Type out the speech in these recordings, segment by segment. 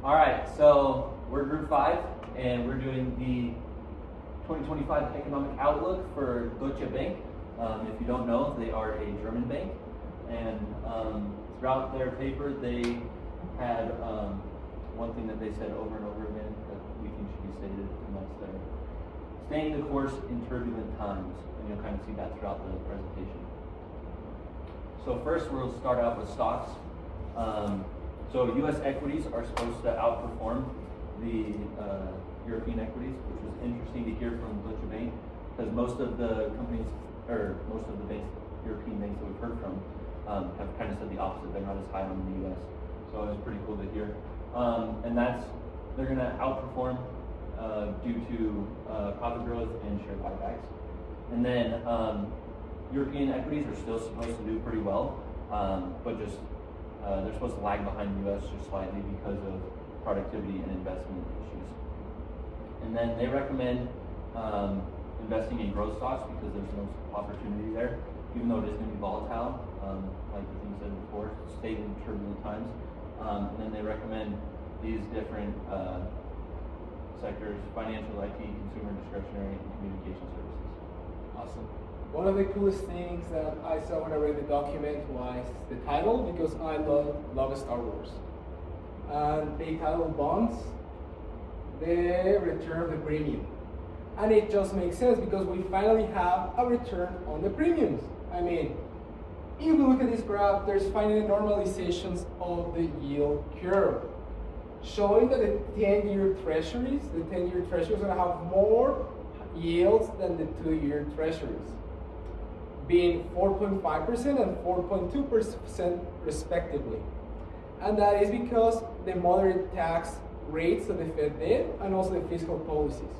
All right, so we're Group 5, and we're doing the 2025 Economic Outlook for Deutsche Bank. If you don't know, they are a German bank, and throughout their paper, they had one thing that they said over and over again that we think should be stated, and that's their staying the course in turbulent times, and you'll kind of see that throughout the presentation. So first, we'll start out with stocks. So U.S. equities are supposed to outperform the European equities, which was interesting to hear from Deutsche Bank, because most of the companies, or most of the banks, European banks that we've heard from, have kind of said the opposite. They're not as high on the U.S. So it was pretty cool to hear. And they're going to outperform due to profit growth and share buybacks. And then European equities are still supposed to do pretty well, but just they're supposed to lag behind the U.S. just slightly because of productivity and investment issues. And then they recommend investing in growth stocks because there's no opportunity there, even though it is going to be volatile, like the thing said before, stay in turbulent times. And then they recommend these different sectors: financial, IT, consumer discretionary, and communication services. Awesome. One of the coolest things that I saw when I read the document was the title, because I love Star Wars. And they titled bonds, the return of the premium. And it just makes sense because we finally have a return on the premiums. I mean, if you look at this graph, there's finally normalizations of the yield curve, showing that the 10-year treasuries are going to have more yields than the 2-year treasuries, being 4.5% and 4.2% respectively. And that is because the moderate tax rates that the Fed did, and also the fiscal policies.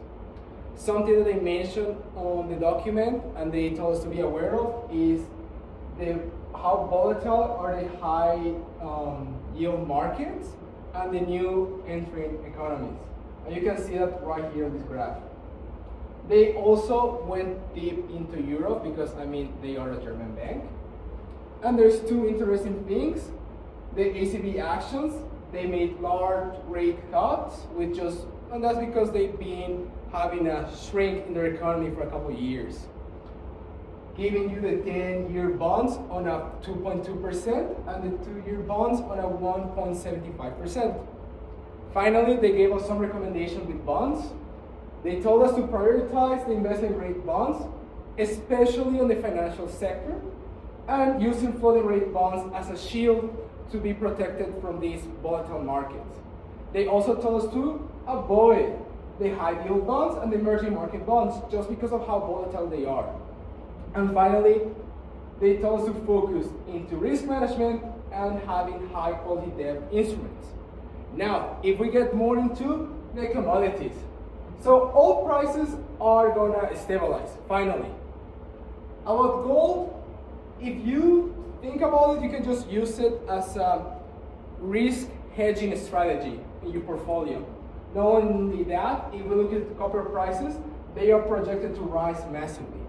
Something that they mentioned on the document and they told us to be aware of is how volatile are the high yield markets and the new entering economies. And you can see that right here in this graph. They also went deep into Europe because, I mean, they are a German bank. And there's two interesting things. The ECB actions, they made large rate cuts, and that's because they've been having a shrink in their economy for a couple of years. Giving you the 10-year bonds on a 2.2% and the 2-year bonds on a 1.75%. Finally, they gave us some recommendations with bonds. They told us to prioritize the investment grade bonds, especially on the financial sector, and using floating rate bonds as a shield to be protected from these volatile markets. They also told us to avoid the high yield bonds and the emerging market bonds just because of how volatile they are. And finally, they told us to focus into risk management and having high quality debt instruments. Now, if we get more into the commodities, so oil prices are gonna stabilize, finally. About gold, if you think about it, you can just use it as a risk hedging strategy in your portfolio. Not only that, if we look at the copper prices, they are projected to rise massively.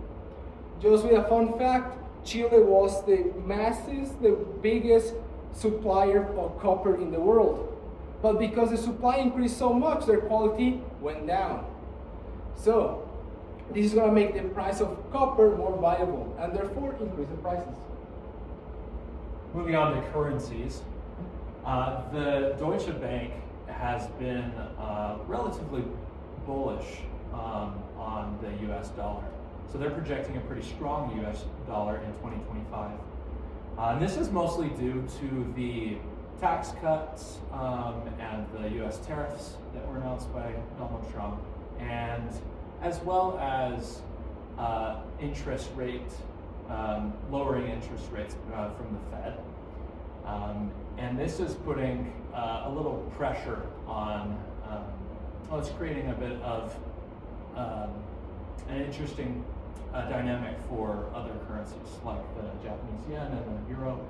Just with a fun fact, Chile was the biggest supplier of copper in the world. But because the supply increased so much, their quality went down. So this is going to make the price of copper more viable and therefore increase the prices. Moving on to currencies, the Deutsche Bank has been relatively bullish on the US dollar. So they're projecting a pretty strong US dollar in 2025. And this is mostly due to the tax cuts and the US tariffs that were announced by Donald Trump, and as well as lowering interest rates from the Fed. And this is putting a little pressure on, it's creating a bit of an interesting dynamic for other currencies like the Japanese yen and the euro.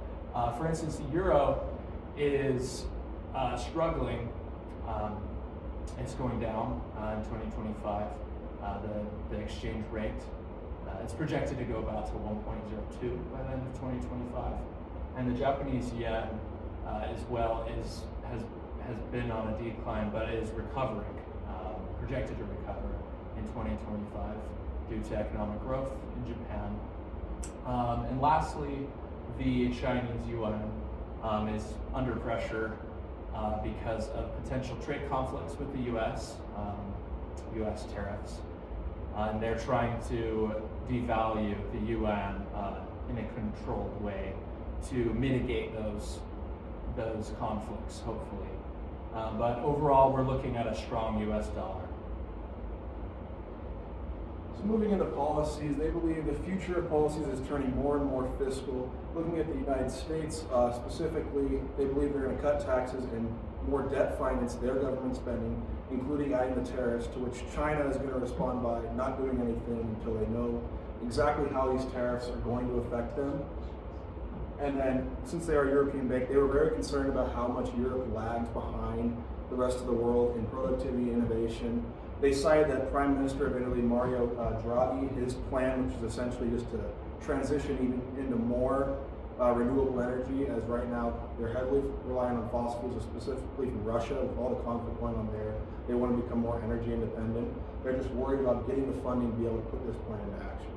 For instance, the euro is struggling. It's going down in 2025. The exchange rate, it's projected to go about to 1.02 by the end of 2025. And the Japanese yen as well has been on a decline, but is recovering, projected to recover in 2025 due to economic growth in Japan. And lastly, the Chinese yuan is under pressure because of potential trade conflicts with the US, US tariffs. And they're trying to devalue the yuan in a controlled way to mitigate those conflicts, hopefully. But overall, we're looking at a strong US dollar. So moving into policies, they believe the future of policies is turning more and more fiscal. Looking at the United States specifically, they believe they're going to cut taxes and more debt finance their government spending, including adding the tariffs, to which China is going to respond by not doing anything until they know exactly how these tariffs are going to affect them. And then, since they are a European bank, they were very concerned about how much Europe lags behind the rest of the world in productivity, innovation. They cited that Prime Minister of Italy, Mario Draghi, his plan, which is essentially just to transition even into more renewable energy, as right now they're heavily relying on fossil fuels, specifically from Russia, with all the conflict going on there. They want to become more energy independent. They're just worried about getting the funding to be able to put this plan into action.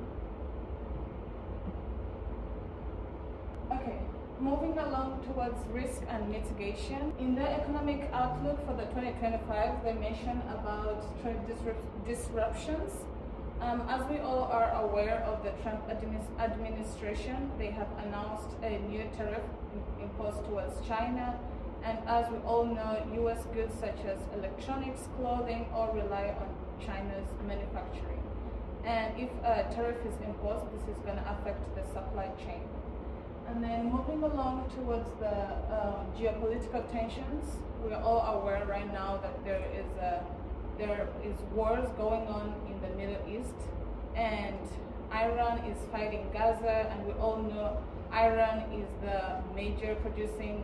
Okay, moving along towards risk and mitigation. In the economic outlook for the 2025, they mention about trade disruptions. As we all are aware of the Trump administration, they have announced a new tariff imposed towards China. And as we all know, US goods such as electronics, clothing, all rely on China's manufacturing. And if a tariff is imposed, this is going to affect the supply chain. And then moving along towards the geopolitical tensions, we are all aware right now that there is wars going on in the Middle East, and Iran is fighting Gaza, and we all know Iran is the major producing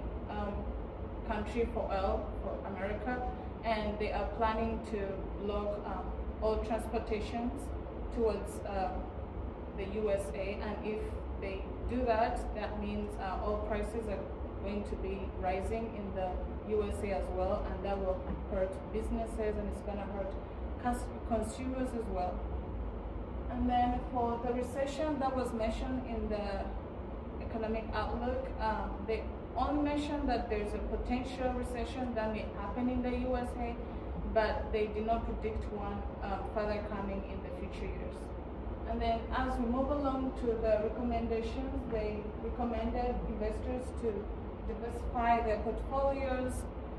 country for oil for America, and they are planning to block all transportations towards the USA, and if they do that, that means oil prices are going to be rising in the USA as well, and that will hurt businesses, and it's going to hurt consumers as well. And then for the recession that was mentioned in the economic outlook, they only mentioned that there's a potential recession that may happen in the USA, but they did not predict one further coming in the future years. And then as we move along to the recommendations, they recommended investors to diversify their portfolios,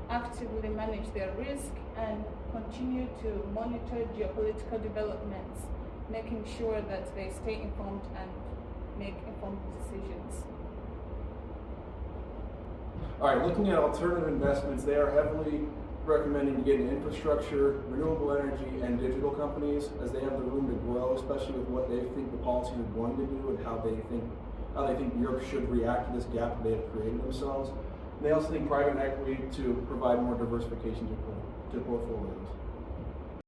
actively manage their risk, and continue to monitor geopolitical developments, making sure that they stay informed and make informed decisions. All right, looking at alternative investments, they are heavily recommending to get into infrastructure, renewable energy, and digital companies, as they have the room to grow, especially with what they think the policies are going to do and how they think Europe should react to this gap that they have created themselves. And they also think private equity to provide more diversification to portfolios.